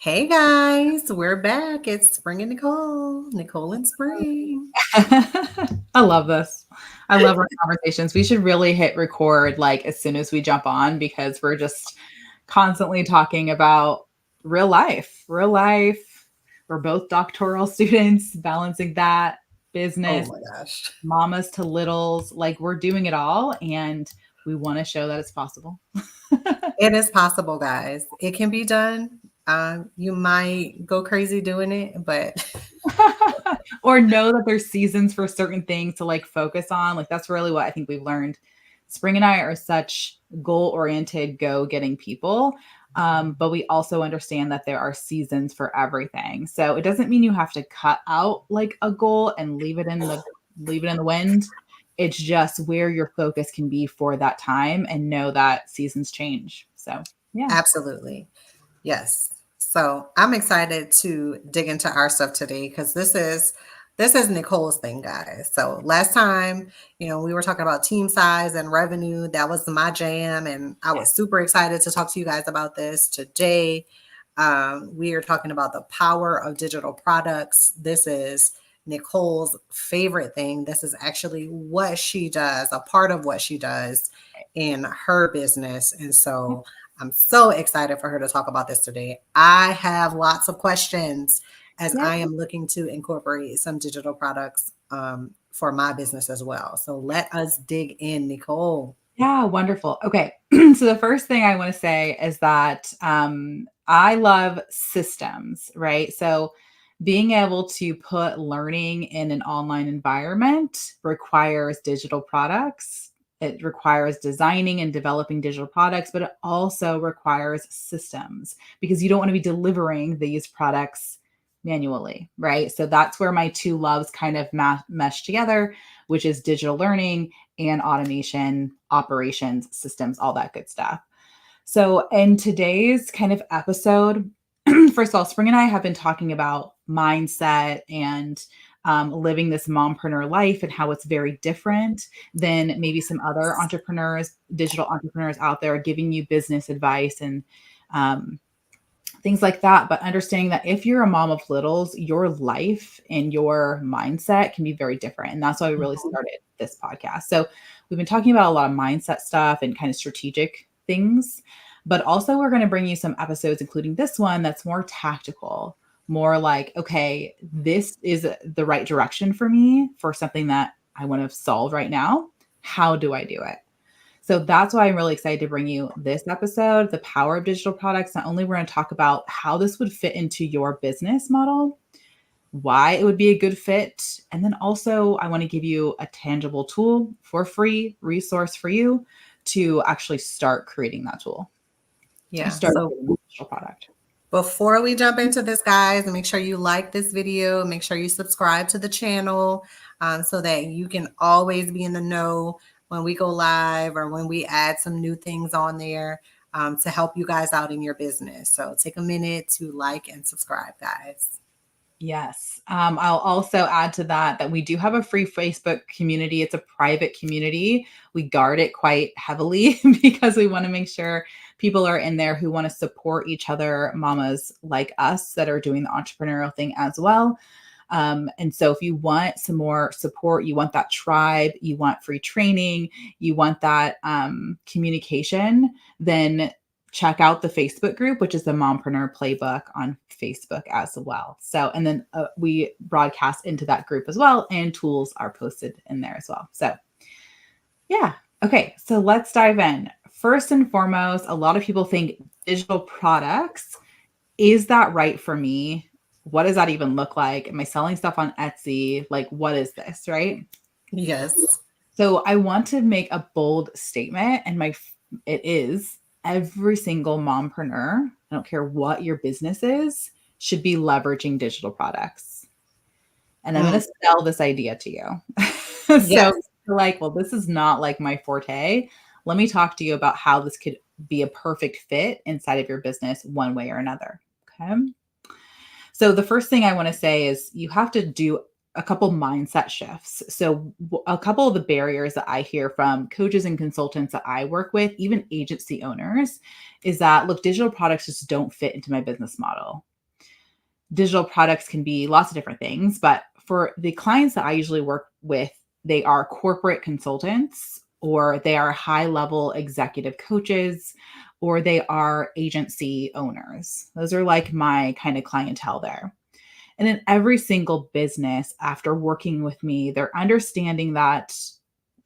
Hey guys, we're back. It's Spring and Nicole and Spring. I love this. I love our conversations. We should really hit record like as soon as we jump on because we're just constantly talking about real life. Real life. We're both doctoral students, balancing that, Oh business, my gosh. mamas to littles. Like we're doing it all and we want to show that it's possible. It is possible, guys. It can be done. You might go crazy doing it, but Or know that there's seasons for certain things to like focus on. Like that's really what I think we've learned. Spring and I are such goal oriented, go getting people. But we also understand that there are seasons for everything. So it doesn't mean you have to cut out like a goal and leave it in the wind. It's just where your focus can be for that time and know that seasons change. So yeah. absolutely. Yes. So I'm excited to dig into our stuff today because this is Nicole's thing, guys. So last time, we were talking about team size and revenue. That was my jam, and I was super excited to talk to you guys about this today. We are talking about the power of digital products. This is Nicole's favorite thing. This is actually what she does, a part of what she does in her business. And so I'm so excited for her to talk about this today. I have lots of questions as Yeah. I am looking to incorporate some digital products for my business as well. So let us dig in, Nicole. Yeah, wonderful. Okay. So the first thing I want to say is that I love systems, right? So being able to put learning in an online environment requires digital products. It requires designing and developing digital products, but it also requires systems because you don't want to be delivering these products manually, right? So that's where my two loves kind of mesh together, which is digital learning and automation, operations, systems, all that good stuff. So, in today's kind of episode, first of all, Spring and I have been talking about mindset and living this mompreneur life and how it's very different than maybe some other entrepreneurs, digital entrepreneurs out there giving you business advice and um, things like that. But understanding that if you're a mom of littles, your life and your mindset can be very different. And that's why we really started this podcast. So we've been talking about a lot of mindset stuff and kind of strategic things, but also we're going to bring you some episodes, including this one, that's more tactical, more like, okay, this is the right direction for me for something that I want to solve right now. How do I do it? So that's why I'm really excited to bring you this episode, The Power of Digital Products. Not only we're going to talk about how this would fit into your business model, why it would be a good fit, and then also I want to give you a tangible tool for free resource for you to actually start creating that tool or Yeah. start So creating a digital product. before we jump into this, guys, make sure you like this video. Make sure you subscribe to the channel so that you can always be in the know when we go live or when we add some new things on there to help you guys out in your business. So take a minute to like and subscribe, guys. Yes. I'll also add to that we do have a free Facebook community. It's a private community. We guard it quite heavily because we want to make sure people are in there who want to support each other, mamas like us that are doing the entrepreneurial thing as well. And so if you want some more support, you want that tribe, you want free training, you want that communication, then check out the Facebook group, which is the Mompreneur Playbook on Facebook as well. So, and then we broadcast into that group as well, and tools are posted in there as well. So, yeah. Okay. So let's dive in. First and foremost, a lot of people think digital products. Is that right for me? What does that even look like? Am I selling stuff on Etsy? Like, what is this? Right. Yes. So I want to make a bold statement, and it is every single mompreneur, I don't care what your business is, should be leveraging digital products. And I'm Mm, going to sell this idea to you. yes. So you're like, well, this is not like my forte. Let me talk to you about how this could be a perfect fit inside of your business one way or another. Okay. So the first thing I want to say is you have to do a couple mindset shifts. So a couple of the barriers that I hear from coaches and consultants that I work with, even agency owners, is that look, digital products just don't fit into my business model. Digital products can be lots of different things, but for the clients that I usually work with, they are corporate consultants, or they are high level executive coaches, or they are agency owners. Those are like my kind of clientele there. And in every single business, after working with me, they're understanding that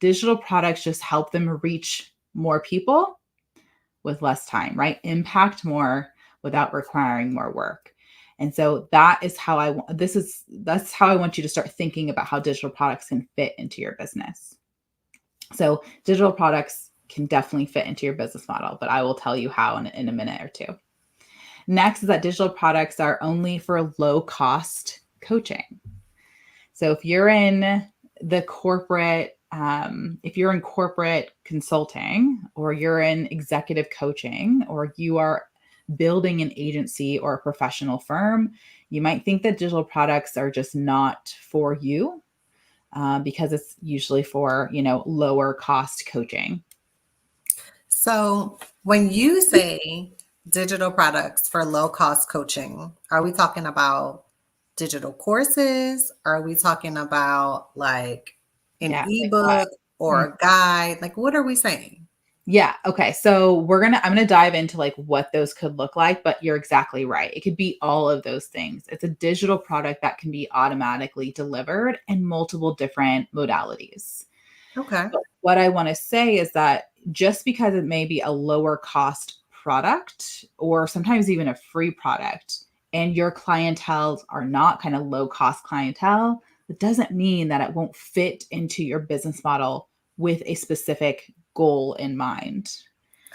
digital products just help them reach more people with less time, right? Impact more without requiring more work. And so that is how that's how I want you to start thinking about how digital products can fit into your business. So digital products can definitely fit into your business model, but I will tell you how in a minute or two. Next is that digital products are only for low cost coaching. So if you're in corporate consulting, or you're in executive coaching, or you are building an agency or a professional firm, you might think that digital products are just not for you, because it's usually for, lower cost coaching. So when you say digital products for low cost coaching, are we talking about digital courses? Are we talking about like an Yeah. ebook or a guide? Like, what are we saying? Yeah. Okay. So I'm gonna dive into like what those could look like, but you're exactly right. It could be all of those things. It's a digital product that can be automatically delivered in multiple different modalities. Okay. But what I want to say is that just because it may be a lower cost product, or sometimes even a free product, and your clientele are not kind of low cost clientele, it doesn't mean that it won't fit into your business model with a specific goal in mind.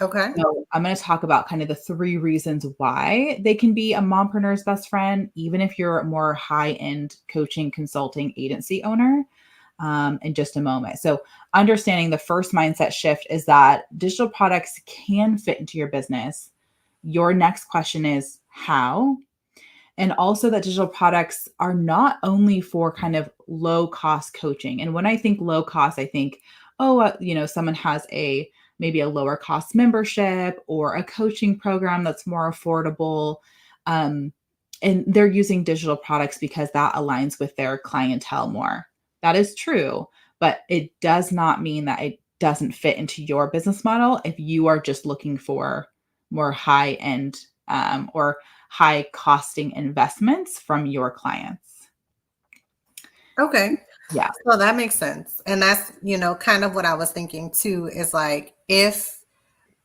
Okay. So I'm going to talk about kind of the three reasons why they can be a mompreneur's best friend, even if you're a more high end coaching consulting agency owner, in just a moment. So understanding the first mindset shift is that digital products can fit into your business. Your next question is how? And also that digital products are not only for kind of low cost coaching. And when I think low cost, I think, someone has maybe a lower cost membership or a coaching program that's more affordable. Um, and they're using digital products because that aligns with their clientele more. That is true, but it does not mean that it doesn't fit into your business model if you are just looking for more high end, or high costing investments from your clients. Okay. Yeah. So that makes sense. And that's, kind of what I was thinking too is like if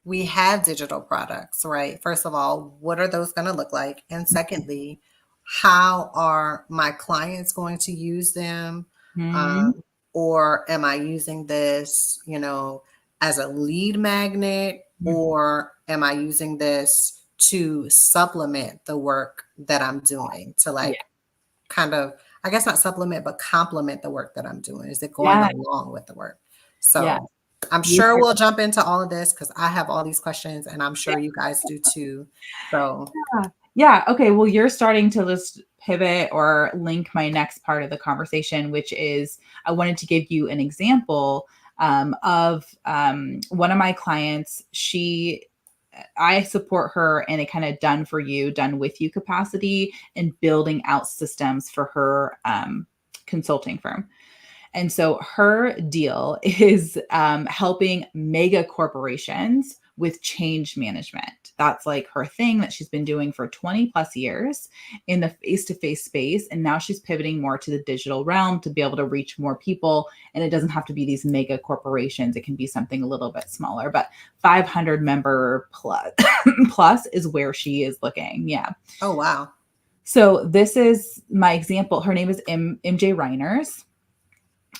we have digital products, right? First of all, what are those going to look like? And secondly, how are my clients going to use them? Mhm. Um, or am I using this, as a lead magnet? Mhm. Or am I using this to supplement the work that I'm doing to Yeah. like kind of, I guess not supplement, but complement the work that I'm doing? Is it going Yeah. along with the work? Yeah. So I'm You sure hit we'll jump into all of this because I have all these questions and I'm it. sure you guys do too. So, Yeah. Yeah. Okay. Well, you're starting to just pivot or link my next part of the conversation, which is I wanted to give you an example, of one of my clients. I support her in a kind of done for you, done with you capacity in building out systems for her consulting firm. And so her deal is, helping mega corporations with change management. That's like her thing that she's been doing for 20 plus years in the face to face space. And now she's pivoting more to the digital realm to be able to reach more people. And it doesn't have to be these mega corporations, it can be something a little bit smaller, but 500 member plus, plus is where she is looking. Yeah. oh, wow. So this is my example. Her name is MJ Reiners.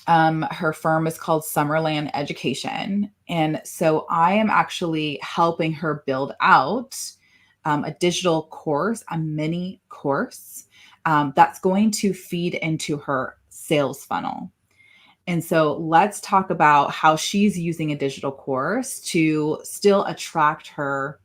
Her firm is called Summerland Education. And so I am actually helping her build out, a digital course, a mini course, that's going to feed into her sales funnel. And so let's talk about how she's using a digital course to still attract her,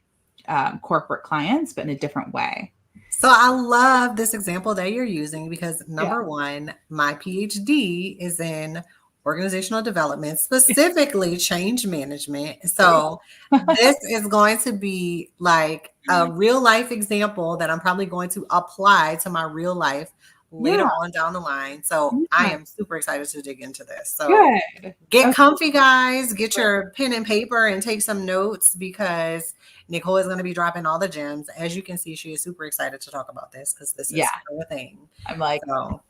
corporate clients, but in a different way. So I love this example that you're using because Yeah. number one, my PhD is in organizational development, specifically change management. There you So go. this is going to be like a real life example that I'm probably going to apply to my real life later Yeah, on down the line. So I yeah, am super excited to dig into this. So good. get Okay, comfy, guys. Get great. your pen and paper and take some notes because Nicole is going to be dropping all the gems. As you can see, she is super excited to talk about this because this Yeah, is her thing. I'm like, So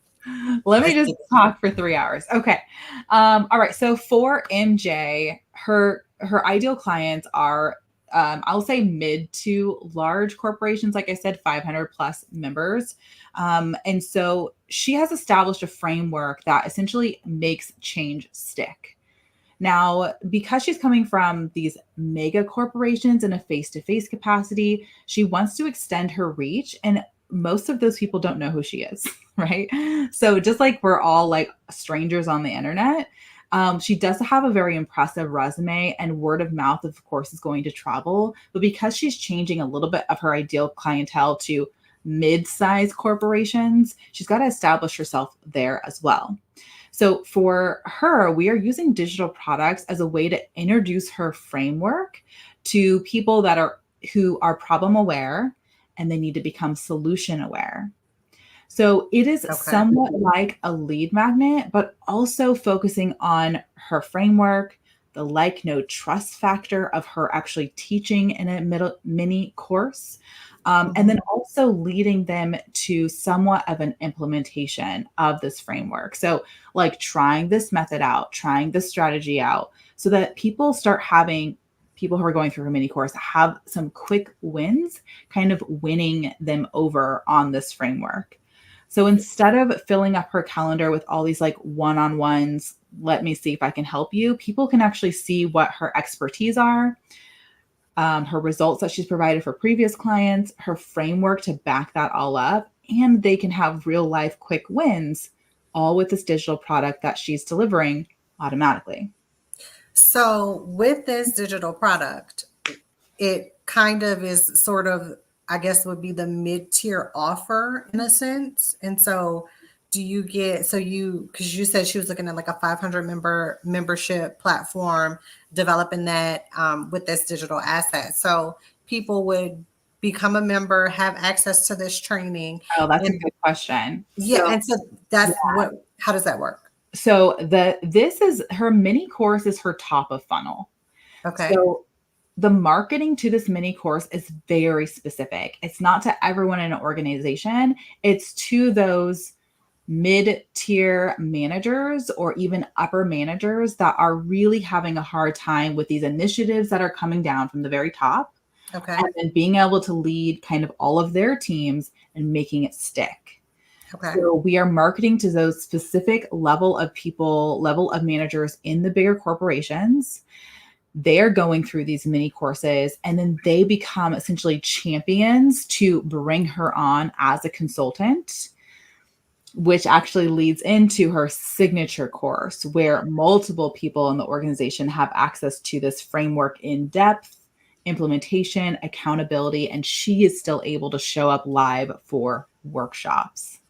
let me let's just get it. talk for 3 hours. Okay. All right. So for MJ, her ideal clients are I'll say mid to large corporations, like I said, 500 plus members. And so she has established a framework that essentially makes change stick. Now, because she's coming from these mega corporations in a face to face capacity, she wants to extend her reach. And most of those people don't know who she is, right? So, just like we're all like strangers on the internet, she does have a very impressive resume, and word of mouth, of course, is going to travel. But because she's changing a little bit of her ideal clientele to mid sized corporations, she's got to establish herself there as well. So for her, we are using digital products as a way to introduce her framework to people that are who are problem aware and they need to become solution aware. So it is Okay. somewhat like a lead magnet, but also focusing on her framework, the like, no trust factor of her actually teaching in a middle mini course, and then Mhm. also leading them to somewhat of an implementation of this framework. So, like trying this method out, trying this strategy out, so that people who are going through a mini course have some quick wins, kind of winning them over on this framework. So instead of filling up her calendar with all these like one on ones, let me see if I can help you, people can actually see what her expertise are, her results that she's provided for previous clients, her framework to back that all up, and they can have real life quick wins, all with this digital product that she's delivering automatically. So with this digital product, it kind of is sort of, I guess, would be the mid-tier offer in a sense. And so do you get, so you, because you said she was looking at like a 500 membership platform, developing that with this digital asset. So people would become a member, have access to this training. Oh, that's a And good question. yeah, So and so that's what, how does that work? this is her mini course is her top of funnel. Okay. So the marketing to this mini course is very specific. It's not to everyone in an organization, it's to those mid tier managers or even upper managers that are really having a hard time with these initiatives that are coming down from the very top Okay. and then being able to lead kind of all of their teams and making it stick. Okay. So we are marketing to those specific level of people, level of managers in the bigger corporations. They're going through these mini courses and then they become essentially champions to bring her on as a consultant, which actually leads into her signature course where multiple people in the organization have access to this framework in depth, implementation, accountability, and she is still able to show up live for workshops.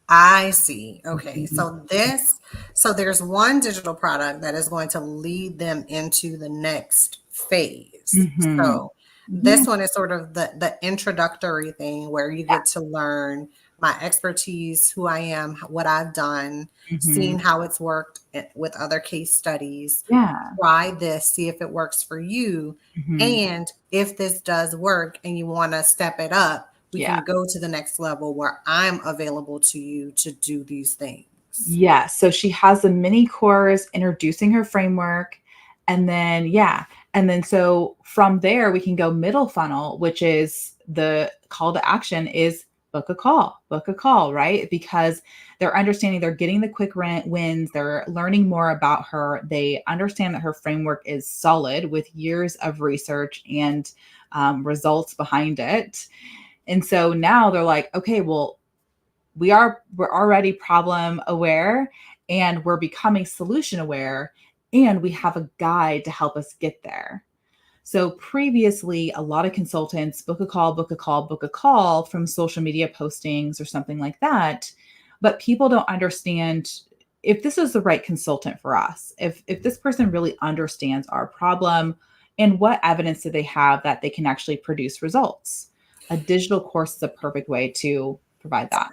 I see. Okay. Mhm. So there's one digital product that is going to lead them into the next phase. Mhm. So Yeah. this one is sort of the introductory thing where you get to learn my expertise, who I am, what I've done, seeing Mhm. how it's worked with other case studies. Yeah. Try this, see if it works for you. Mhm. And if this does work and you want to step it up, we Yeah. can go to the next level where I'm available to you to do these things. Yeah. So she has a mini course introducing her framework. And then, yeah. And then, so from there, we can go middle funnel, which is the call to action is book a call, right? Because they're understanding they're getting the quick wins. They're learning more about her. They understand that her framework is solid with years of research and results behind it. And so now they're like, okay, well, we're already problem aware and we're becoming solution aware and we have a guide to help us get there. So previously a lot of consultants book a call, book a call, book a call from social media postings or something like that, but people don't understand if this is the right consultant for us, if this person really understands our problem, and what evidence do they have that they can actually produce results. A digital course is a perfect way to provide that.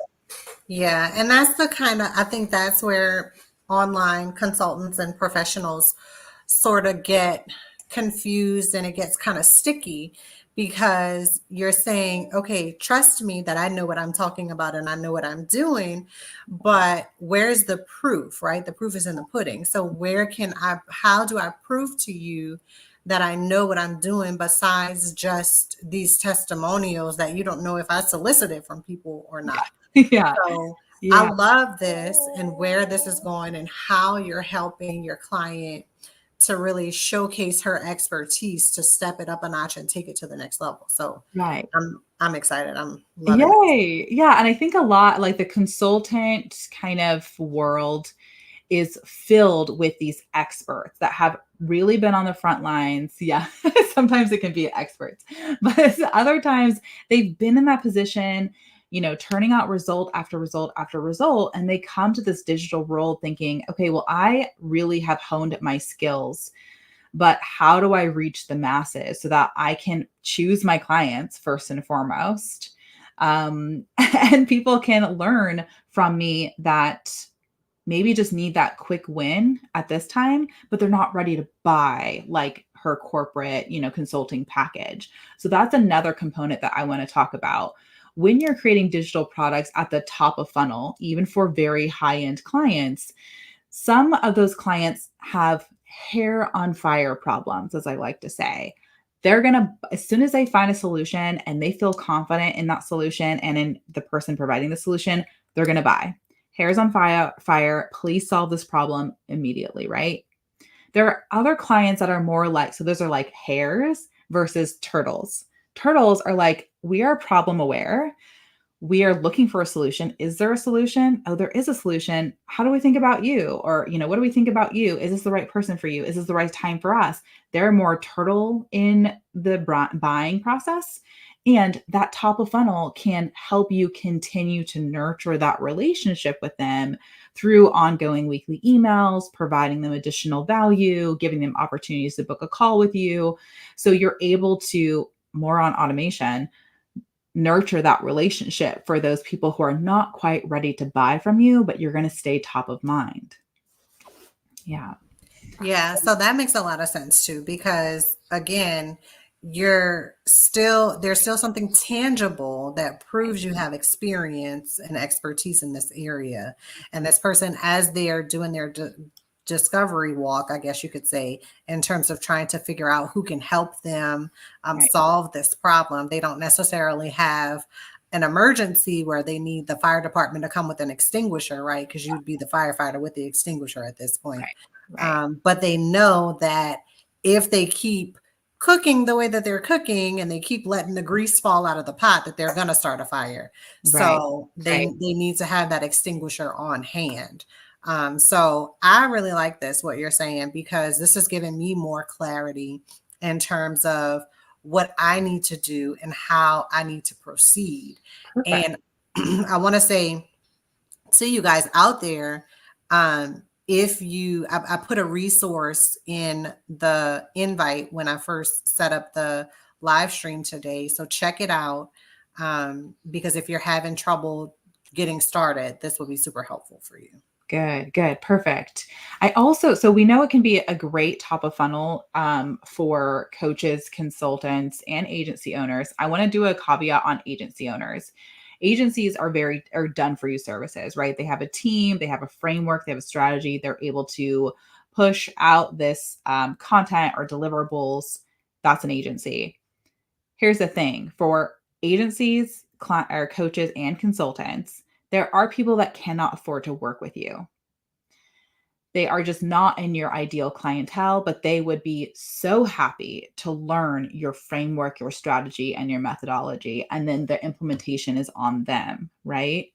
Yeah, and that's the kind of, I think that's where online consultants and professionals sort of get confused and it gets kind of sticky because you're saying, okay, trust me that I know what I'm talking about and I know what I'm doing, but where's the proof, right? The proof is in the pudding. So how do I prove to you that I know what I'm doing besides just these testimonials that you don't know if I solicited from people or not? Yeah. So I Yeah. love this and where this is going and how you're helping your client to really showcase her expertise to step it up a notch and take it to the next level. So Right. I'm excited. I'm loving this. Yay. Yeah. And I think a lot like the consultant kind of world is filled with these experts that have really been on the front lines. Yeah. Sometimes it can be experts, but other times they've been in that position, turning out result after result after result. And they come to this digital world thinking, okay, well, I really have honed my skills, but how do I reach the masses so that I can choose my clients first and foremost? And people can learn from me that maybe just need that quick win at this time, but they're not ready to buy like her corporate, consulting package. So that's another component that I want to talk about. When you're creating digital products at the top of funnel, even for very high-end clients, some of those clients have hair on fire problems, as I like to say. They're going to, as soon as they find a solution and they feel confident in that solution and in the person providing the solution, they're going to buy. Hair's on fire. Please solve this problem immediately, right? There are other clients that are more like, so those are like hares versus turtles. Turtles are like, we are problem aware. We are looking for a solution. Is there a solution? Oh, there is a solution. How do we think about you? Or, what do we think about you? Is this the right person for you? Is this the right time for us? They're more turtle in the buying process. And that top of funnel can help you continue to nurture that relationship with them through ongoing weekly emails, providing them additional value, giving them opportunities to book a call with you. So you're able to, more on automation, nurture that relationship for those people who are not quite ready to buy from you, but you're going to stay top of mind. Yeah. Yeah, so that makes a lot of sense too, because again, there's still something tangible that proves you have experience and expertise in this area. And this person, as they are doing their discovery walk, I guess you could say, in terms of trying to figure out who can help them Right. solve this problem, they don't necessarily have an emergency where they need the fire department to come with an extinguisher, right? Because you'd be the firefighter with the extinguisher at this point. Right. Right. But they know that if they keep cooking the way that they're cooking and they keep letting the grease fall out of the pot, that they're going to start a fire. Right. So Right. they need to have that extinguisher on hand. So I really like this, what you're saying, because this is giving me more clarity in terms of what I need to do and how I need to proceed. Perfect. And I want to say to you guys out there, if I put a resource in the invite when I first set up the live stream today. So check it out. Because if you're having trouble getting started, this will be super helpful for you. Good, good, perfect. So we know it can be a great top of funnel for coaches, consultants, and agency owners. I want to do a caveat on agency owners. Agencies are done for you services, right? They have a team, they have a framework, they have a strategy. They're able to push out this content or deliverables. That's an agency. Here's the thing for agencies, or coaches, and consultants, there are people that cannot afford to work with you. They are just not in your ideal clientele, but they would be so happy to learn your framework, your strategy, and your methodology. And then the implementation is on them, right?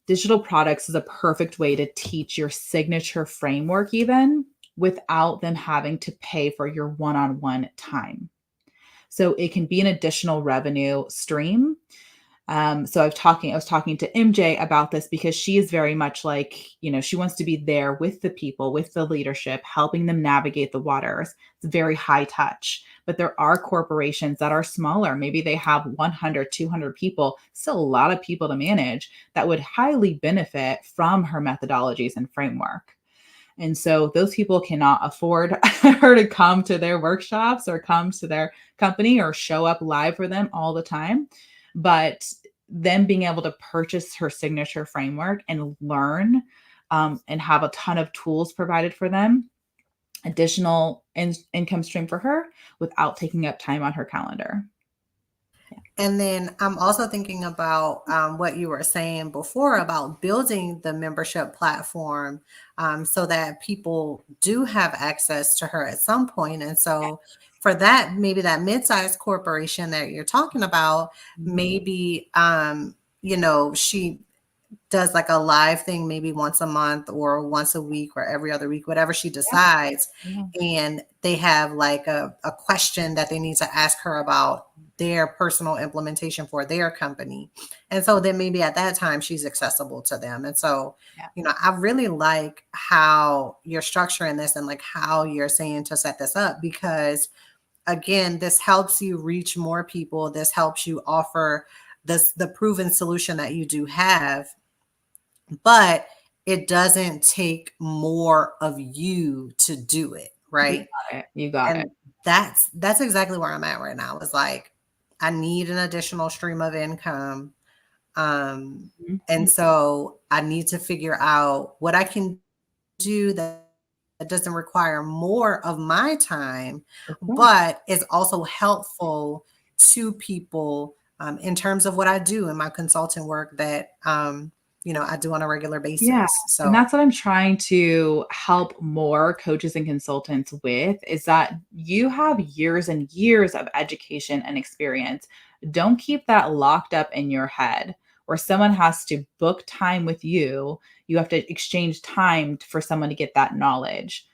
Digital products is a perfect way to teach your signature framework, even without them having to pay for your one on one time. So it can be an additional revenue stream. So I was talking to MJ about this because she is very much like, she wants to be there with the people, with the leadership, helping them navigate the waters. It's very high touch, but there are corporations that are smaller. Maybe they have 100, 200 people, still a lot of people to manage that would highly benefit from her methodologies and framework. And so those people cannot afford her to come to their workshops or come to their company or show up live for them all the time. But them being able to purchase her signature framework and learn, and have a ton of tools provided for them, additional income stream for her without taking up time on her calendar. And then I'm also thinking about what you were saying before about building the membership platform so that people do have access to her at some point. And so for that, maybe that mid-sized corporation that you're talking about, Mhm. maybe, she does like a live thing maybe once a month or once a week or every other week, whatever she decides. Yeah. And they have like a question that they need to ask her about their personal implementation for their company. And so then maybe at that time she's accessible to them. And so, Yeah. I really like how you're structuring this and like how you're saying to set this up because again, this helps you reach more people. This helps you offer the proven solution that you do have, but it doesn't take more of you to do it, You right? got it. You got it. And that's exactly where I'm at right now. It's like I need an additional stream of income. And Mhm. so I need to figure out what I can do that doesn't require more of my time, For sure. but is also helpful to people in terms of what I do in my consulting work that I do on a regular Yeah, basis. and So that's what I'm trying to help more coaches and consultants with, is that you have years and years of education and experience. Don't keep that locked up in your head where someone has to book time with you. You have to exchange time for someone to get that knowledge.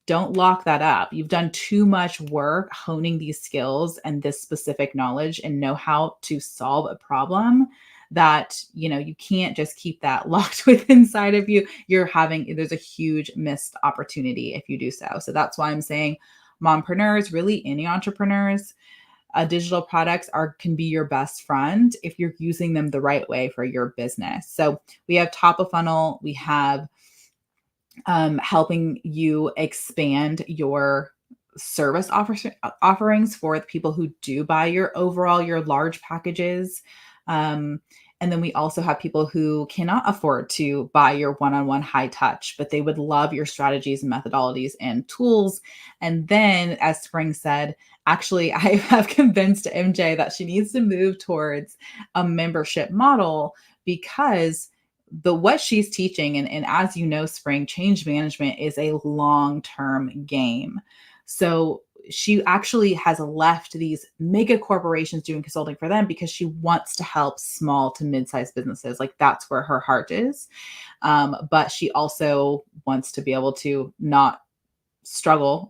Don't lock that up. You've done too much work honing these skills and this specific knowledge and know how to solve a problem, that you can't just keep that locked with inside of you. There's a huge missed opportunity if you do so. So that's why I'm saying mompreneurs, really any entrepreneurs, digital products can be your best friend if you're using them the right way for your business. So we have top of funnel, we have helping you expand your offerings for the people who do buy your large packages. Um, and then we also have people who cannot afford to buy your one-on-one high touch, but they would love your strategies and methodologies and tools. And then, as Spring said, actually, I have convinced MJ that she needs to move towards a membership model because what she's teaching, and as you know, Spring, change management is a long-term game. So she actually has left these mega corporations doing consulting for them because she wants to help small to mid-sized businesses. Like that's where her heart is. But she also wants to be able to not struggle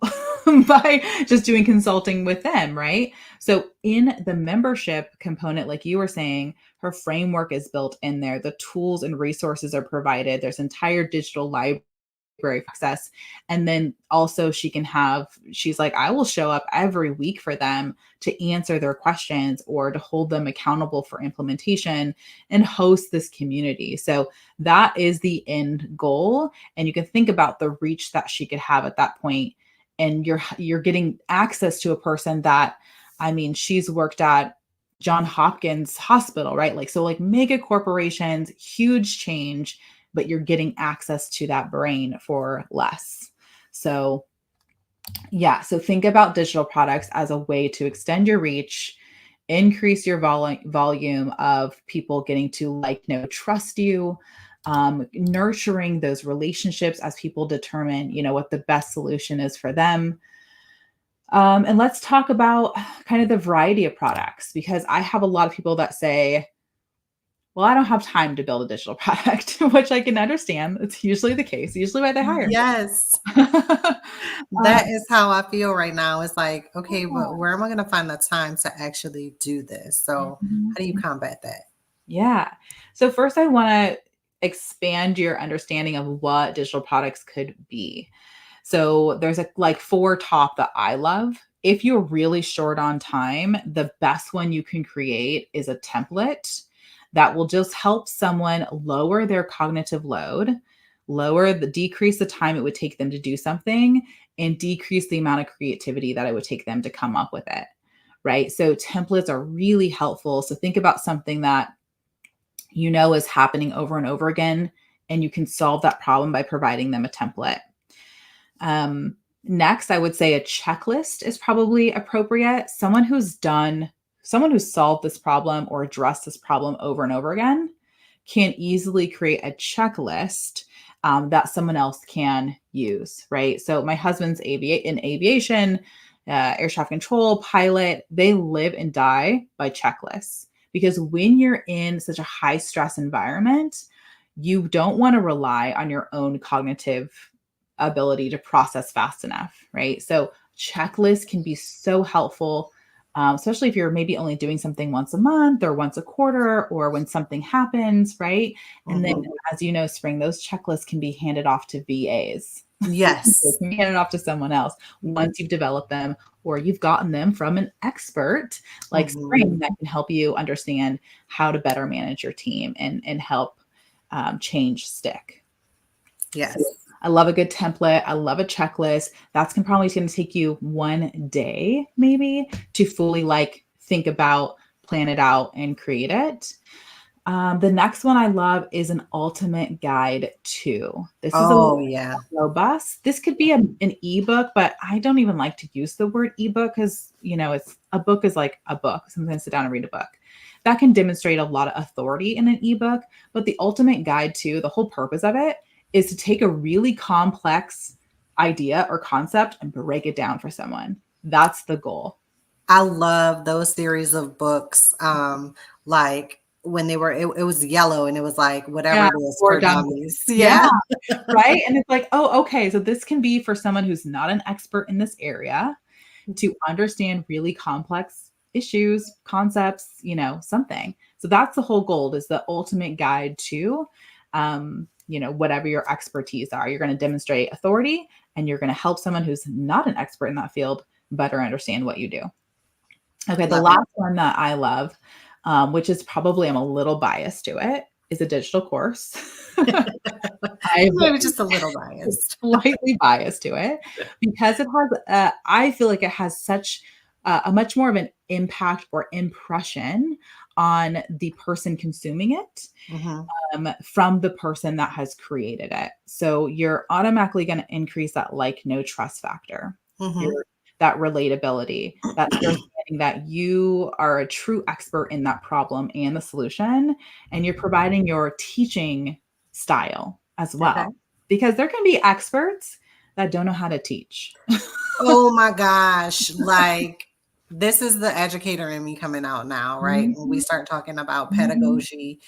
by just doing consulting with them, right? So in the membership component, like you were saying, her framework is built in there. The tools and resources are provided. There's entire digital library access. And then also she's like, I will show up every week for them to answer their questions or to hold them accountable for implementation and host this community. So that is the end goal. And you can think about the reach that she could have at that point. And you're getting access to a person that, I mean, she's worked at John Hopkins Hospital, right? Like, so like mega corporations, huge change, but you're getting access to that brain for less. So, yeah, so think about digital products as a way to extend your reach, increase your volume of people getting to trust you, nurturing those relationships as people determine, what the best solution is for them. And let's talk about kind of the variety of products, because I have a lot of people that say, well, I don't have time to build a digital product, which I can understand. It's usually the case, usually why they hire yes, me. that is how I feel right now. It's like, okay, Yeah. but where am I going to find the time to actually do this? So Mhm. how do you combat that? Yeah. So first I want to expand your understanding of what digital products could be. So there's like four top that I love. If you're really short on time, the best one you can create is a template that will just help someone lower their cognitive load, decrease the time it would take them to do something, and decrease the amount of creativity that it would take them to come up with it. Right. So templates are really helpful. So think about something that is happening over and over again, and you can solve that problem by providing them a template. Next, I would say a checklist is probably appropriate. Someone who's solved this problem or addressed this problem over and over again can easily create a checklist that someone else can use, right? So my husband's in aviation, air traffic control, pilot, they live and die by checklists. Because when you're in such a high stress environment, you don't want to rely on your own cognitive ability to process fast enough, right? So checklists can be so helpful, especially if you're maybe only doing something once a month or once a quarter or when something happens, right? And then, Mhm. as you know, Spring, those checklists can be handed off to VAs. They Yes. can be handed off to someone else once you've developed them or you've gotten them from an expert like Spring Mhm. that can help you understand how to better manage your team and help change stick. So Yes. I love a good template. I love a checklist. That's probably going to take you one day, maybe, to fully like think about, plan it out, and create it. The next one I love is an ultimate guide to. This is a Oh, little yeah. robust. This could be an ebook, but I don't even like to use the word ebook because it's a book is like a book. Sometimes sit down and read a book. That can demonstrate a lot of authority in an ebook, but the ultimate guide to the whole purpose of it is to take a really complex idea or concept and break it down for someone. That's the goal. I love those series of books. Like when they were, it was yellow and it was like whatever Yeah, it is for for dummies. dummies. Yeah. Yeah. Right? And it's like, oh, okay. So this can be for someone who's not an expert in this area to understand really complex issues, concepts, something. So that's the whole goal is the ultimate guide to, whatever your expertise are. You're going to demonstrate authority and you're going to help someone who's not an expert in that field better understand what you do. Okay. The Love it. last one that I love, which is probably I'm a little biased to it, is a digital course. I'm Maybe just a little biased. slightly biased to it because it has, I feel like it has such a much more of an impact or impression on the person consuming it Mhm. from the person that has created it. So you're automatically going to increase that like no trust factor, Mhm. your that relatability, that understanding that you are a true expert in that problem and the solution, and you're providing your teaching style as Okay. well. Because there can be experts that don't know how to teach. Oh my gosh. Like, this is the educator in me coming out now, right? When we Mhm, start talking about mhm. pedagogy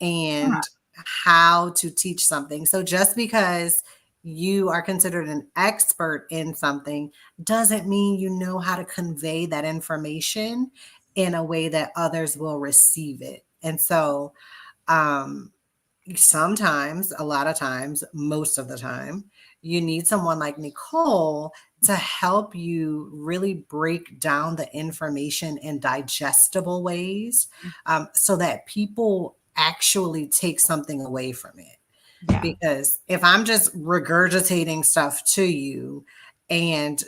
Yeah, and how to teach something. So, just because you are considered an expert in something doesn't mean you know how to convey that information in a way that others will receive it. And so, um, sometimes, a lot of times, most of the time, you need someone like Nicole to help you really break down the information in digestible ways, so that people actually take something away from it. yeah, Because if I'm just regurgitating stuff to you and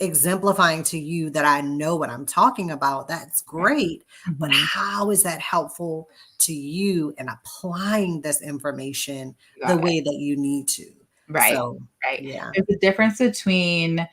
exemplifying to you that I know what I'm talking about, that's right. great. But Mhm. how is that helpful to you in applying this information You the got it. way that you need to? Right, So, right. yeah. There's a difference between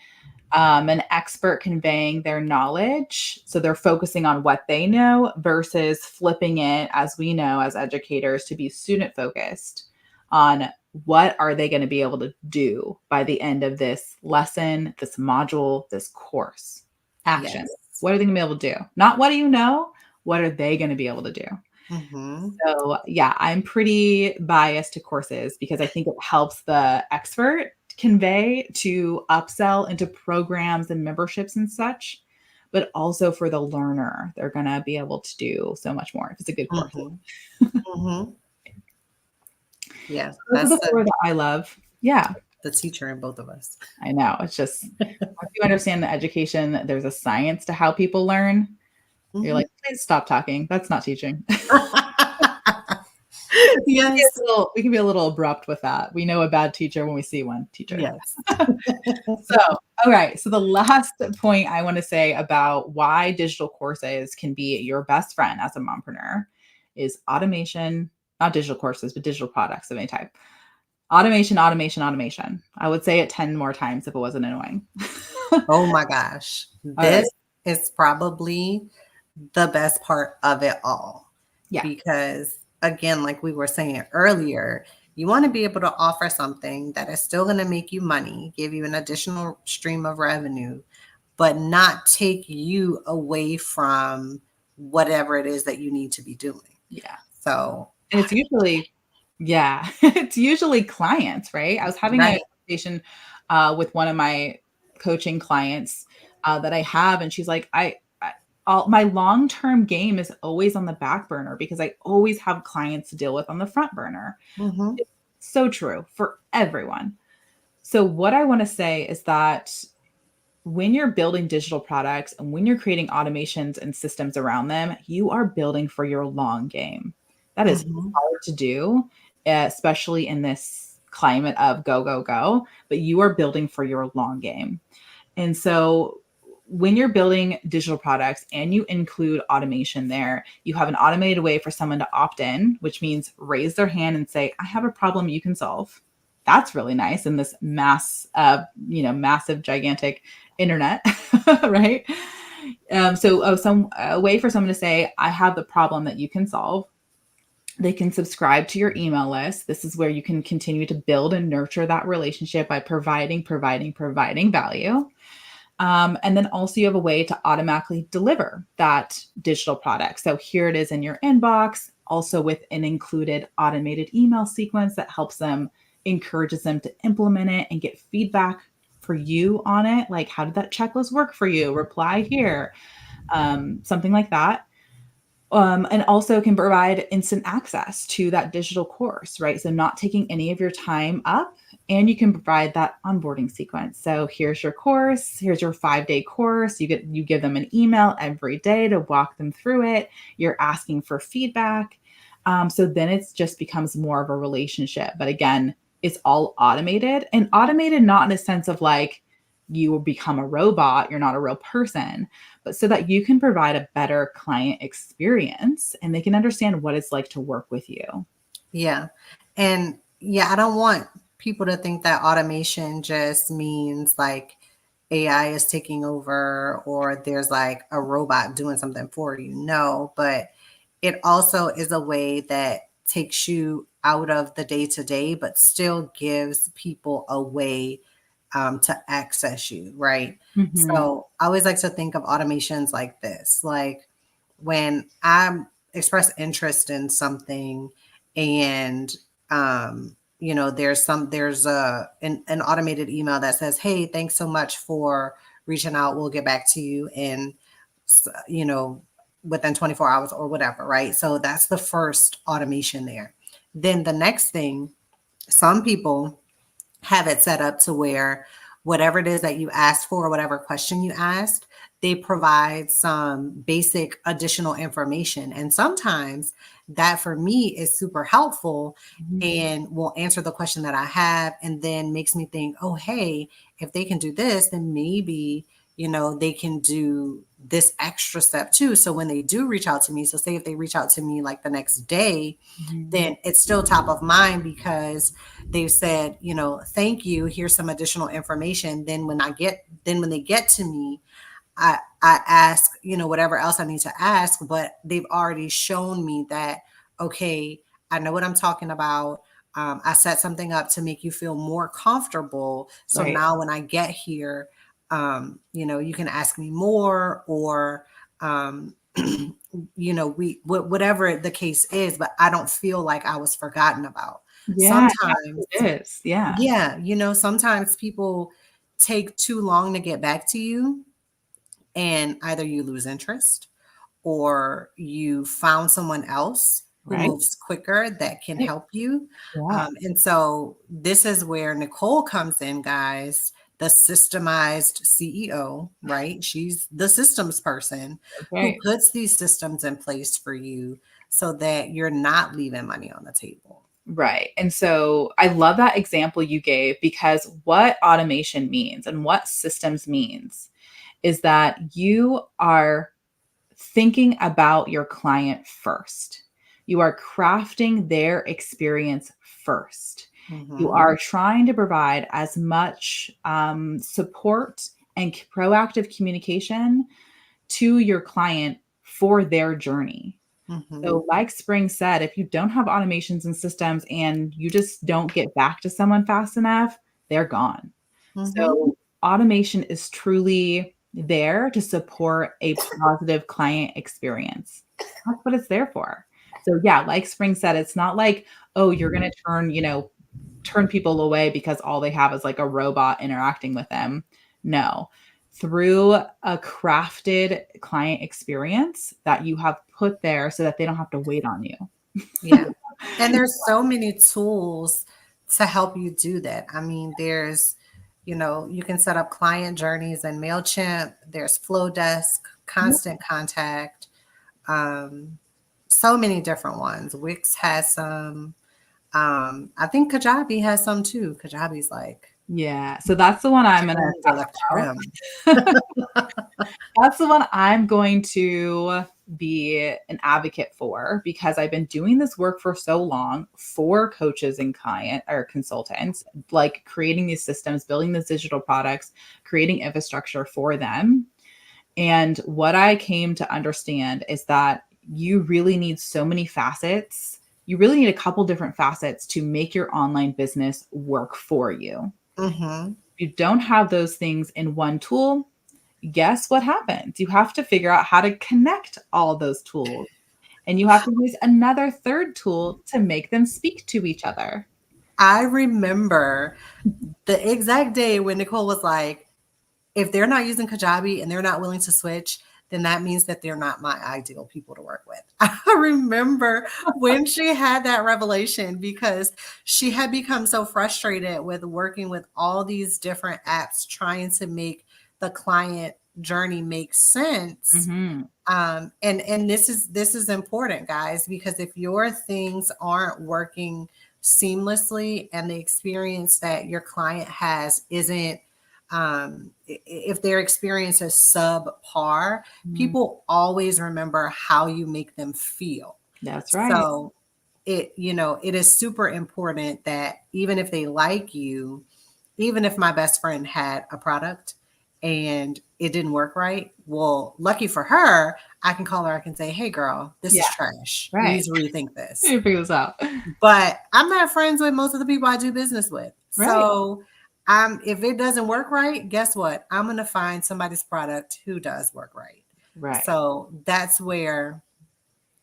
an expert conveying their knowledge. So they're focusing on what they know versus flipping it, as we know as educators, to be student focused on what are they going to be able to do by the end of this lesson, this module, this course. Action. Yes. What are they going to be able to do? Not what do you know? What are they going to be able to do? Hmm. So, yeah, I'm pretty biased to courses because I think it helps the expert convey to upsell into programs and memberships and such. but also for the learner. They're going to be able to do so much more if it's a good course. Mm-hmm. Mm-hmm. Yeah, So those are that's the four that I love. Yeah, the teacher in both of us. I know. It's just, once you understand the education, there's a science to how people learn. You're Mm-hmm. like, please stop talking. That's not teaching. Yes. We can be a little abrupt with that. We know a bad teacher when we see one teacher. Yes. So, all right. So the last point I want to say about why digital courses can be your best friend as a mompreneur is automation, not digital courses, but digital products of any type. Automation, automation, automation. I would say it 10 more times if it wasn't annoying. Oh my gosh. All right. This is probably the best part of it all. Yeah. Because, again, like we were saying earlier, you want to be able to offer something that is still going to make you money, give you an additional stream of revenue, but not take you away from whatever it is that you need to be doing. Yeah. So, And it's usually, yeah, it's usually clients, right? I was having a right. conversation with one of my coaching clients that I have, and she's like, all my long-term game is always on the back burner because I always have clients to deal with on the front burner. Mm-hmm. It's so true for everyone. So what I want to say is that when you're building digital products and when you're creating automations and systems around them, you are building for your long game. That is Mm-hmm. hard to do, especially in this climate of go, go, go, but you are building for your long game. And so when you're building digital products and you include automation there, you have an automated way for someone to opt in, which means raise their hand and say, I have a problem you can solve. That's really nice in this massive, gigantic internet, right? So a way for someone to say, I have the problem that you can solve. They can subscribe to your email list. This is where you can continue to build and nurture that relationship by providing value. And then also you have a way to automatically deliver that digital product. So here it is in your inbox, also with an included automated email sequence that encourages them to implement it and get feedback for you on it. Like, how did that checklist work for you? Reply here, something like that. And also can provide instant access to that digital course, right? So not taking any of your time up, and you can provide that onboarding sequence. So here's your course, here's your 5-day course. You give them an email every day to walk them through it. You're asking for feedback. So then it just becomes more of a relationship. But again, it's all automated, and automated not in a sense of like you will become a robot, you're not a real person, but so that you can provide a better client experience and they can understand what it's like to work with you. Yeah. And yeah, I don't want people to think that automation just means like AI is taking over or there's like a robot doing something for you. No, but it also is a way that takes you out of the day to day, but still gives people a way to access you, right? Mhm. So I always like to think of automations like this. Like when I express interest in something and there's an automated email that says, hey, thanks so much for reaching out, we'll get back to you in you know within 24 hours or whatever, right? So that's the first automation there. Then the next thing, some people have it set up to where whatever it is that you asked for, whatever question you asked, they provide some basic additional information. And sometimes that for me is super helpful Mhm. and will answer the question that I have and then makes me think, oh, hey, if they can do this, then maybe, they can do this extra step too. So when they do reach out to me, so say if they reach out to me like the next day, Mhm. then it's still top of mind because they've said, thank you, here's some additional information. Then when they get to me, I ask, whatever else I need to ask, but they've already shown me that, okay, I know what I'm talking about. I set something up to make you feel more comfortable. So Right. now when I get here, you can ask me more or, whatever the case is, but I don't feel like I was forgotten about. Yeah, Sometimes, it is. Yeah. yeah, sometimes people take too long to get back to you and either you lose interest or you found someone else who Right. moves quicker that can Right. help you. Yeah. And so this is where Nicole comes in, guys, the systemized CEO, right? She's the systems person who Okay. puts these systems in place for you so that you're not leaving money on the table. Right. And so I love that example you gave, because what automation means and what systems means is that you are thinking about your client first. You are crafting their experience first. You Hmm. are trying to provide as much support and proactive communication to your client for their journey. Hmm. So, like Spring said, if you don't have automations and systems and you just don't get back to someone fast enough, they're gone. Hmm. So, automation is truly there to support a positive client experience. That's what it's there for. So, yeah, like Spring said, it's not like, oh, you're going to turn people away because all they have is like a robot interacting with them. No, through a crafted client experience that you have put there so that they don't have to wait on you. Yeah. And there's so many tools to help you do that. I mean, you can set up client journeys in MailChimp, there's Flowdesk, Constant Contact, um, so many different ones. Wix has some. I think Kajabi has some too. Kajabi's like Yeah, so that's the one I'm gonna creme de talk la creme. about. That's the one I'm going to be an advocate for, because I've been doing this work for so long for coaches and client or consultants, like creating these systems, building these digital products, creating infrastructure for them. And what I came to understand is that you really need so many facets. You really need a couple different facets to make your online business work for you. Hmm. If you don't have those things in one tool, guess what happens? You have to figure out how to connect all those tools. And you have to use another third tool to make them speak to each other. I remember the exact day when Nicole was like, if they're not using Kajabi and they're not willing to switch, then that means that they're not my ideal people to work with. I remember when she had that revelation because she had become so frustrated with working with all these different apps trying to make the client journey make sense. Mhm. And this is important, guys, because if your things aren't working seamlessly and the experience that your client has isn't if their experience is subpar, Mhm. people always remember how you make them feel. That's right. So it is super important that even if they like you, even if my best friend had a product and it didn't work right, well, lucky for her, I can call her. I can say, hey, girl, this is Yeah, trash. You need right. to rethink this. You figure this out. But I'm not friends with most of the people I do business with. Right. So if it doesn't work right, guess what? I'm going to find somebody's product who does work right. Right. So that's where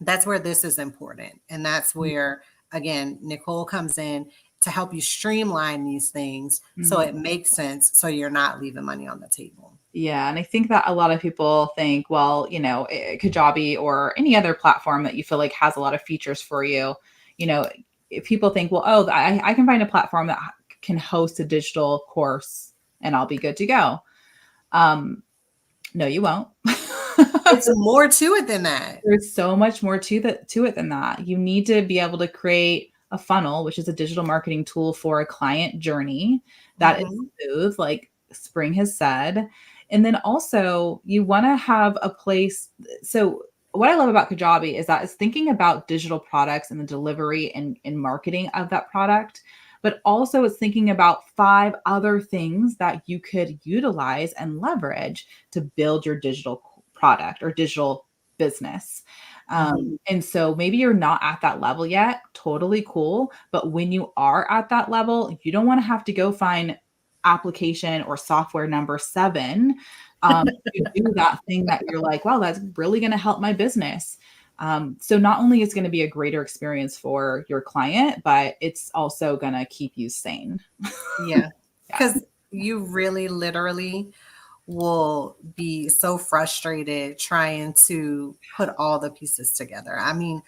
this is important. And that's where, again, Nicole comes in to help you streamline these things so Mhm. it makes sense so you're not leaving money on the table. Yeah, and I think that a lot of people think, well, Kajabi or any other platform that you feel like has a lot of features for you, if people think, well, oh, I can find a platform that can host a digital course and I'll be good to go. Um, no, you won't. It's more to it than that. There's so much more to it than that. You need to be able to create a funnel, which is a digital marketing tool for a client journey that is Hmm. smooth, like Spring has said. And then also you want to have a place. So what I love about Kajabi is that it's thinking about digital products and the delivery and marketing of that product, but also it's thinking about 5 other things that you could utilize and leverage to build your digital product or digital business. Hmm. And so maybe you're not at that level yet, totally cool. But when you are at that level, you don't want to have to go find application or software number 7 to do that thing that you're like, wow, that's really going to help my business. So not only is going to be a greater experience for your client, but it's also going to keep you sane. Yeah. Yeah. Because you really literally will be so frustrated trying to put all the pieces together. I mean,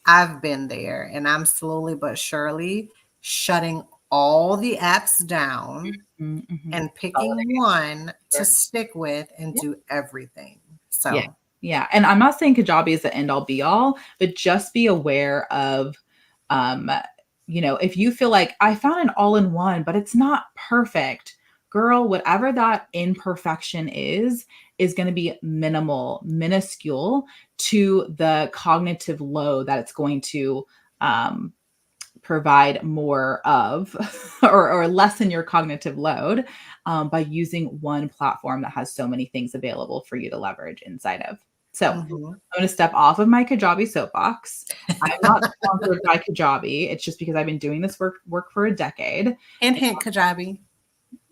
I've been there and I'm slowly but surely shutting all the apps down Mm-hmm. and picking one to stick with and Yeah. do everything. Yeah. So, Yeah. And I'm not saying Kajabi is the end all be all, but just be aware of, um, if you feel like I found an all in one, but it's not perfect, girl, whatever that imperfection is going to be minimal, minuscule to the cognitive load that it's going to um, provide more of or lessen your cognitive load by using one platform that has so many things available for you to leverage inside of. So I'm mhm. going to step off of my Kajabi soapbox. I'm not sponsored by Kajabi. It's just because I've been doing this work for a decade. Hint, hint, Kajabi.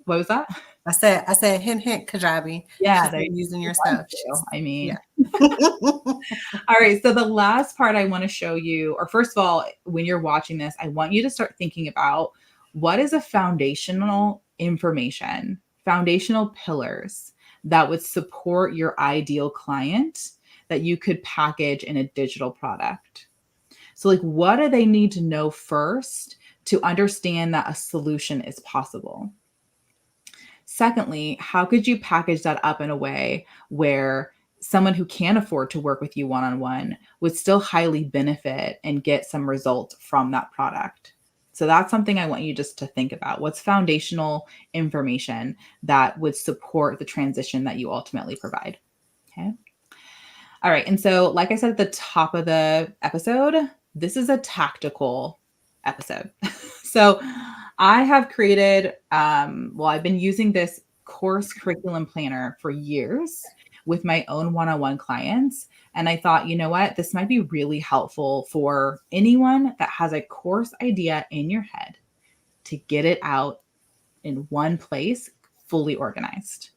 What was that? I said, hint, hint, Kajabi. Yeah, She's they been using your want stuff. to. I Yeah. mean, all right. So the last part I want to show you, or first of all, when you're watching this, I want you to start thinking about what is a foundational information, foundational pillars that would support your ideal client that you could package in a digital product. So, like, what do they need to know first to understand that a solution is possible? Secondly, how could you package that up in a way where someone who can afford to work with you one on one would still highly benefit and get some result from that product? So that's something I want you just to think about. What's foundational information that would support the transition that you ultimately provide? Okay. All right. And so, like I said at the top of the episode, this is a tactical episode. So, I have created, I've been using this course curriculum planner for years with my own one on one clients. And I thought, you know what? This might be really helpful for anyone that has a course idea in your head to get it out in one place, fully organized.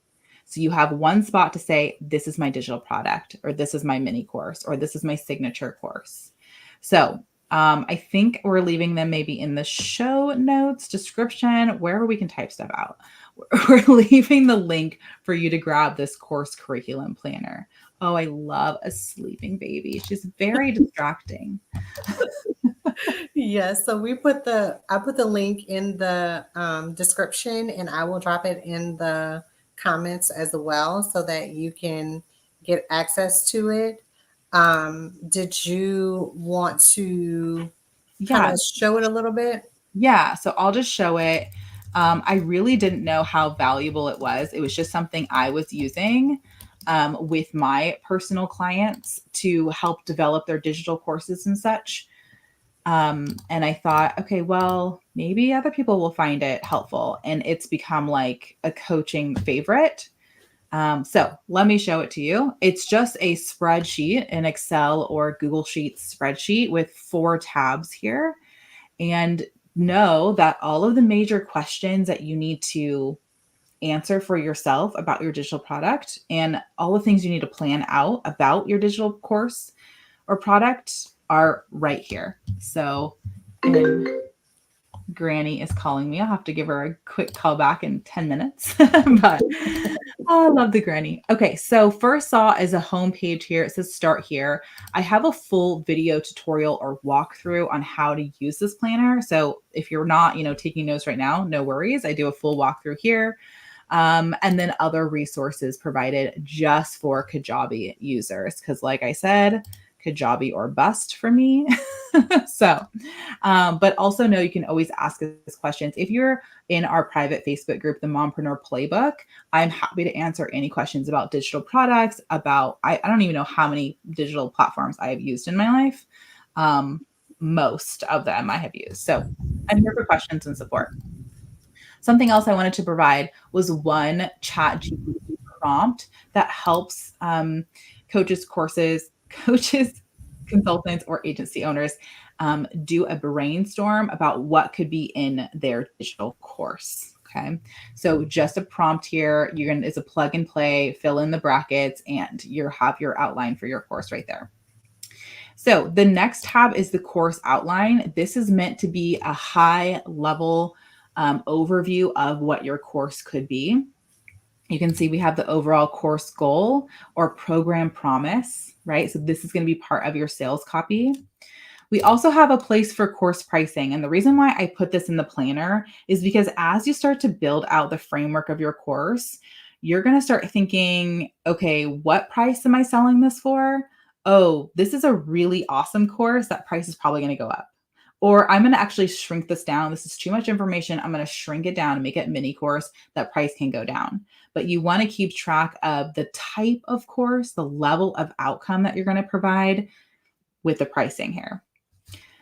So you have one spot to say, this is my digital product, or this is my mini course, or this is my signature course. So I think we're leaving them maybe in the show notes, description, wherever we can type stuff out. We're leaving the link for you to grab this course curriculum planner. Oh, I love a sleeping baby. She's very distracting. Yes, so I put the link in the description and I will drop it in the comments as well so that you can get access to it. Did you want to kind Yeah, of show it a little bit? Yeah, so I'll just show it. I really didn't know how valuable it was. It was just something I was using with my personal clients to help develop their digital courses and such. And I thought, okay, well, maybe other people will find it helpful. And it's become like a coaching favorite. So let me show it to you. It's just a spreadsheet, an Excel or Google Sheets spreadsheet with 4 tabs here. And know that all of the major questions that you need to answer for yourself about your digital product and all the things you need to plan out about your digital course or product are right here. So, and Granny is calling me. I'll have to give her a quick call back in 10 minutes. But oh, I love the granny. Okay, so first saw is a homepage here. It says start here. I have a full video tutorial or walkthrough on how to use this planner. So if you're not, taking notes right now, no worries. I do a full walkthrough here. And then other resources provided just for Kajabi users. Because like I said, Kajabi or bust for me. So, but also know you can always ask us questions. If you're in our private Facebook group, the Mompreneur Playbook, I'm happy to answer any questions about digital products, about, I don't even know how many digital platforms I have used in my life. Most of them I have used. So I'm here for questions and support. Something else I wanted to provide was one chat GPT prompt that helps coaches, consultants, or agency owners do a brainstorm about what could be in their digital course. Okay. So just a prompt here. It's a plug and play, fill in the brackets, and you have your outline for your course right there. So the next tab is the course outline. This is meant to be a high level overview of what your course could be. You can see we have the overall course goal or program promise, right? So this is going to be part of your sales copy. We also have a place for course pricing. And the reason why I put this in the planner is because as you start to build out the framework of your course, you're going to start thinking, okay, what price am I selling this for? Oh, this is a really awesome course. That price is probably going to go up. Or I'm going to actually shrink this down. This is too much information. I'm going to shrink it down and make it a mini course. That price can go down. But you want to keep track of the type of course, the level of outcome that you're going to provide with the pricing here.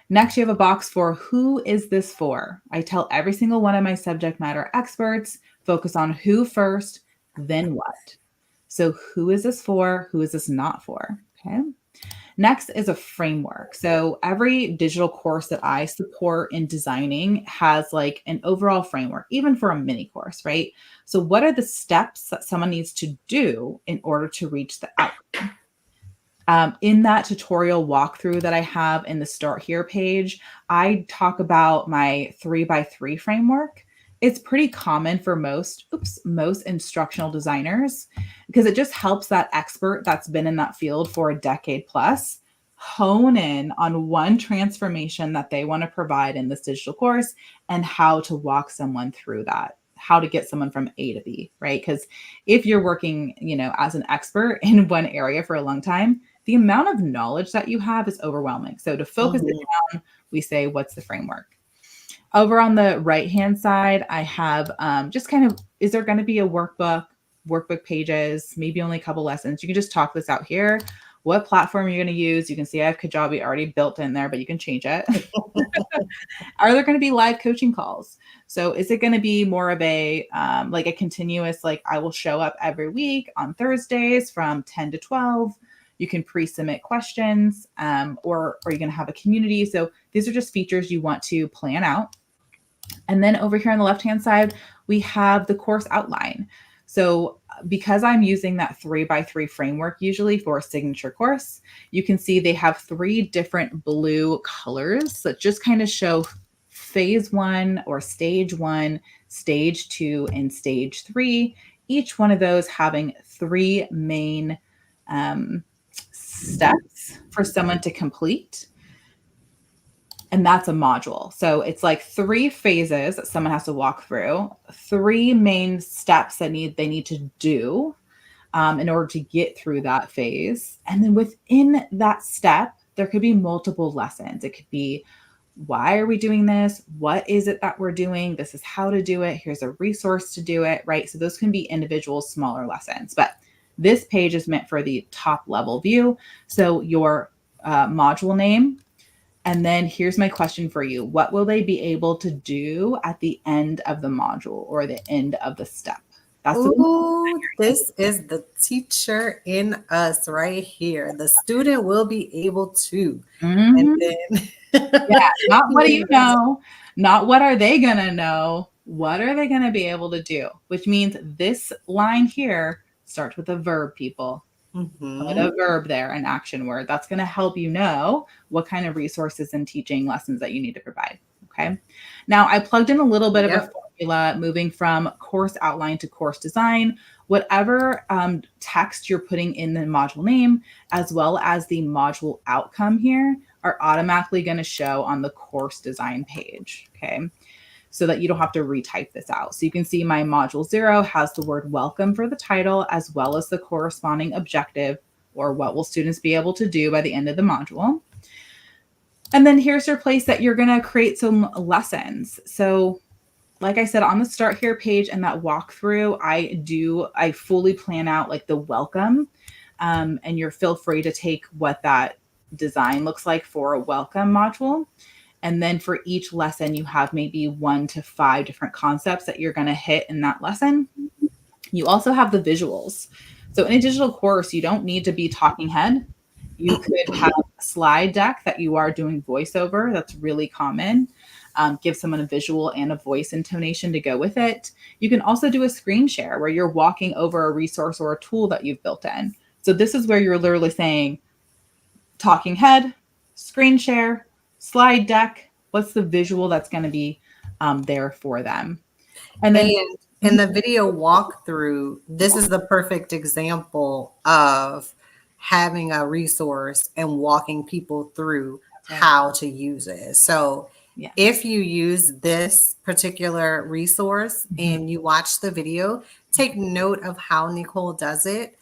Next, you have a box for who is this for? I tell every single one of my subject matter experts, focus on who first, then what. So who is this for? Who is this not for? Okay. Next is a framework. So every digital course that I support in designing has like an overall framework, even for a mini course, right? So what are the steps that someone needs to do in order to reach the outcome? In that tutorial walkthrough that I have in the Start Here page, I talk about my 3x3 framework. It's pretty common for most instructional designers because it just helps that expert that's been in that field for a decade plus hone in on one transformation that they want to provide in this digital course and how to walk someone through that, how to get someone from A to B, right? Because if you're working, as an expert in one area for a long time, the amount of knowledge that you have is overwhelming. So to focus it down, we say, what's the framework? Over on the right-hand side, I have just kind of, is there going to be a workbook pages, maybe only a couple lessons? You can just talk this out here. What platform you're going to use. You can see I have Kajabi already built in there, but you can change it. Are there going to be live coaching calls? So is it going to be more of a like a continuous, like I will show up every week on Thursdays from 10 to 12. You can pre-submit questions, or are you going to have a community? So these are just features you want to plan out. And then over here on the left-hand side, we have the course outline. So because I'm using that 3x3 framework usually for a signature course, you can see they have 3 different blue colors that just kind of show phase 1 or stage 1, stage 2, and stage 3. Each one of those having 3 main steps for someone to complete. And that's a module. So it's like 3 phases that someone has to walk through, 3 main steps that they need to do in order to get through that phase. And then within that step, there could be multiple lessons. It could be, why are we doing this? What is it that we're doing? This is how to do it. Here's a resource to do it, right? So those can be individual smaller lessons, but this page is meant for the top level view. So your module name. And then here's my question for you. What will they be able to do at the end of the module or the end of the step? Ooh, this is the teacher in us right here. The student will be able to. And then yeah, not what do you know? Not what are they going to know? What are they going to be able to do? Which means this line here starts with a verb, people. Put a verb there, an action word. That's going to help you know what kind of resources and teaching lessons that you need to provide. Okay. Now I plugged in a little bit of a formula moving from course outline to course design. Whatever text you're putting in the module name, as well as the module outcome here, are automatically going to show on the course design page. Okay. So that you don't have to retype this out. So you can see my module 0 has the word welcome for the title, as well as the corresponding objective, or what will students be able to do by the end of the module. And then here's your place that you're going to create some lessons. So like I said, on the Start Here page and that walkthrough, I fully plan out like the welcome. And you're feel free to take what that design looks like for a welcome module. And then for each lesson, you have maybe 1 to 5 different concepts that you're going to hit in that lesson. You also have the visuals. So in a digital course, you don't need to be talking head. You could have a slide deck that you are doing voiceover. That's really common. Give someone a visual and a voice intonation to go with it. You can also do a screen share where you're walking over a resource or a tool that you've built in. So this is where you're literally saying talking head, screen share, slide deck. What's the visual that's going to be there for them? And then in the video walkthrough, this is the perfect example of having a resource and walking people through That's right. how to use it. So Yeah. if you use this particular resource Mhm. and you watch the video, take note of how Nicole does it,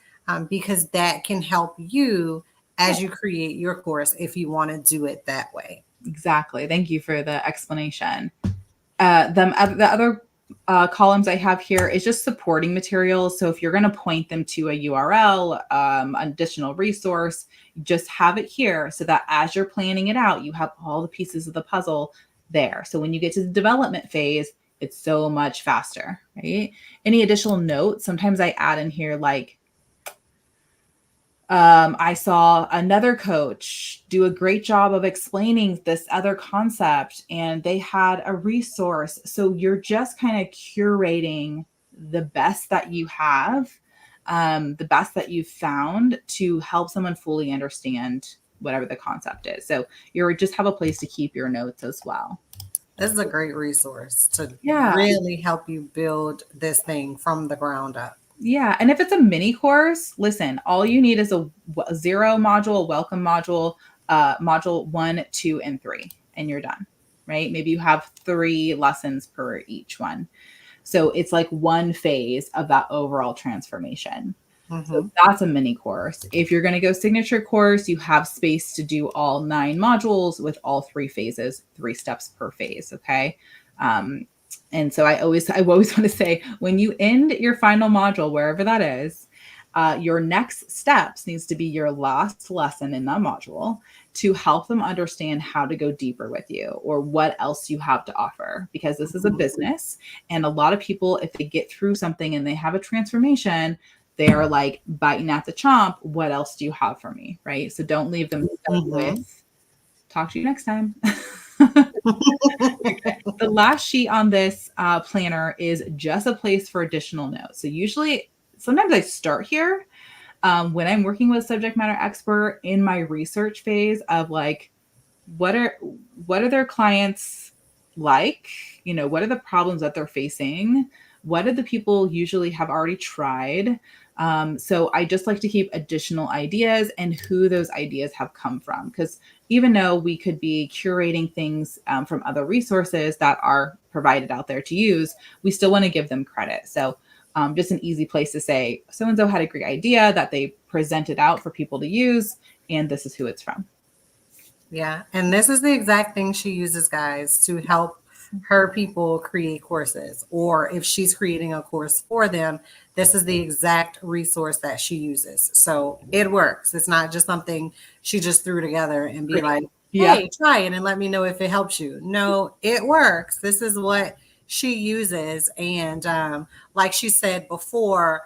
because that can help you Yeah, as you create your course if you want to do it that way. exactly. Thank you for the explanation. The other columns I have here is just supporting materials. So if you're going to point them to a URL, additional resource, just have it here so that as you're planning it out, you have all the pieces of the puzzle there. So when you get to the development phase, it's so much faster, right? Any additional notes? Sometimes I add in here like, I saw another coach do a great job of explaining this other concept, and they had a resource. So you're just kind of curating the best that you have, the best that you've found to help someone fully understand whatever the concept is. So you just have a place to keep your notes as well. This is a great resource to Yeah. really help you build this thing from the ground up. Yeah. And if it's a mini course, listen, all you need is a zero module, welcome module, module 1, 2, and 3, and you're done, right? Maybe you have 3 lessons per each one. So it's like one phase of that overall transformation. So Hmm. that's a mini course. If you're going to go signature course, you have space to do all 9 modules with all 3 phases, 3 steps per phase. Okay. Um, and so I always want to say when you end your final module, wherever that is, your next steps needs to be your last lesson in that module to help them understand how to go deeper with you or what else you have to offer, because this is a business. And a lot of people, if they get through something and they have a transformation, they're like biting at the chomp. What else do you have for me? Right. So don't leave them stuck Hmm. with talk to you next time. Okay. The last sheet on this planner is just a place for additional notes. So usually, sometimes I start here when I'm working with a subject matter expert in my research phase of like, what are what are their clients like? What are the problems that they're facing? What do the people usually have already tried? So I just like to keep additional ideas and who those ideas have come from, because even though we could be curating things from other resources that are provided out there to use, we still want to give them credit. So just an easy place to say so and so had a great idea that they presented out for people to use, and this is who it's from. Yeah. And this is the exact thing she uses, guys, to help her people create courses. Or if she's creating a course for them, this is the exact resource that she uses. So it works. It's not just something she just threw together and be Great. like, Yeah. hey, try it and let me know if it helps you. No, it works. This is what she uses. And like she said before,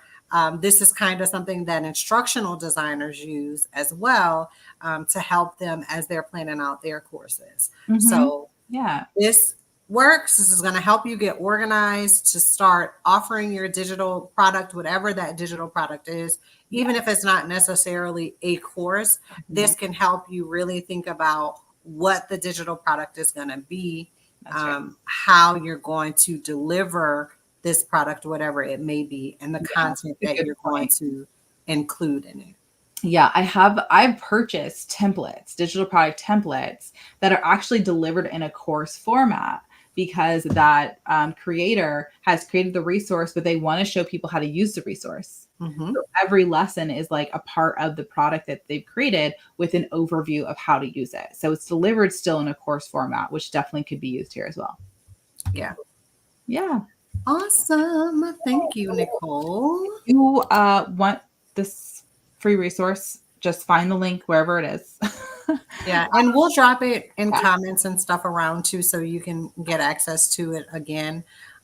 this is kind of something that instructional designers use as well, to help them as they're planning out their courses. Hmm. So Yeah. this works. This is going to help you get organized to start offering your digital product, whatever that digital product is, Yeah. even if it's not necessarily a course. Mhm. This can help you really think about what the digital product is going to be, That's right. how you're going to deliver this product, whatever it may be, and the Yeah, content that's a that good you're going point. to include in it. Yeah, I've purchased templates, digital product templates that are actually delivered in a course format because that creator has created the resource, but they want to show people how to use the resource. Hmm. So every lesson is like a part of the product that they've created with an overview of how to use it. So it's delivered still in a course format, which definitely could be used here as well. Yeah. Yeah. Awesome. Thank you, Nicole. You want this free resource, just find the link wherever it is. Yeah, and we'll drop it in Yeah. comments and stuff around too, so you can get access to it again.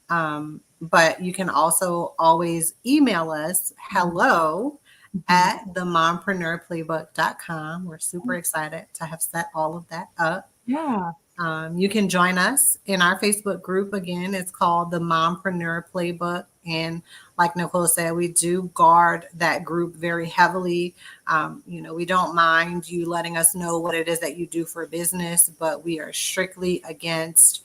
But you can also always email us hello Mhm. at themompreneurplaybook.com. We're super excited to have set all of that up. Yeah. You can join us in our Facebook group. Again, it's called the Mompreneur Playbook. And like Nicole said, we do guard that group very heavily. We don't mind you letting us know what it is that you do for business, but we are strictly against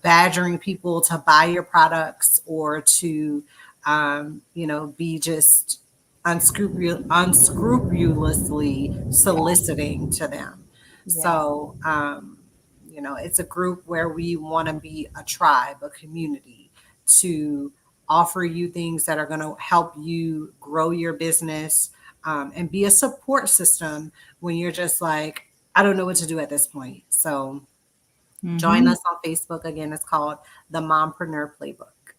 badgering people to buy your products or to, be just unscrupulously Yeah. soliciting to them. Yeah. So, it's a group where we want to be a tribe, a community to offer you things that are going to help you grow your business, and be a support system when you're just like, I don't know what to do at this point. So, join Hmm. us on Facebook. Again, it's called the Mompreneur Playbook.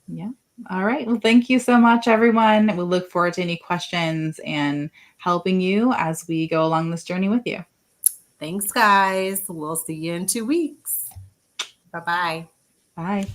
Yeah. All right. Well, thank you so much, everyone. We look forward to any questions and helping you as we go along this journey with you. Thanks, guys. We'll see you in 2 weeks. Bye bye. Bye.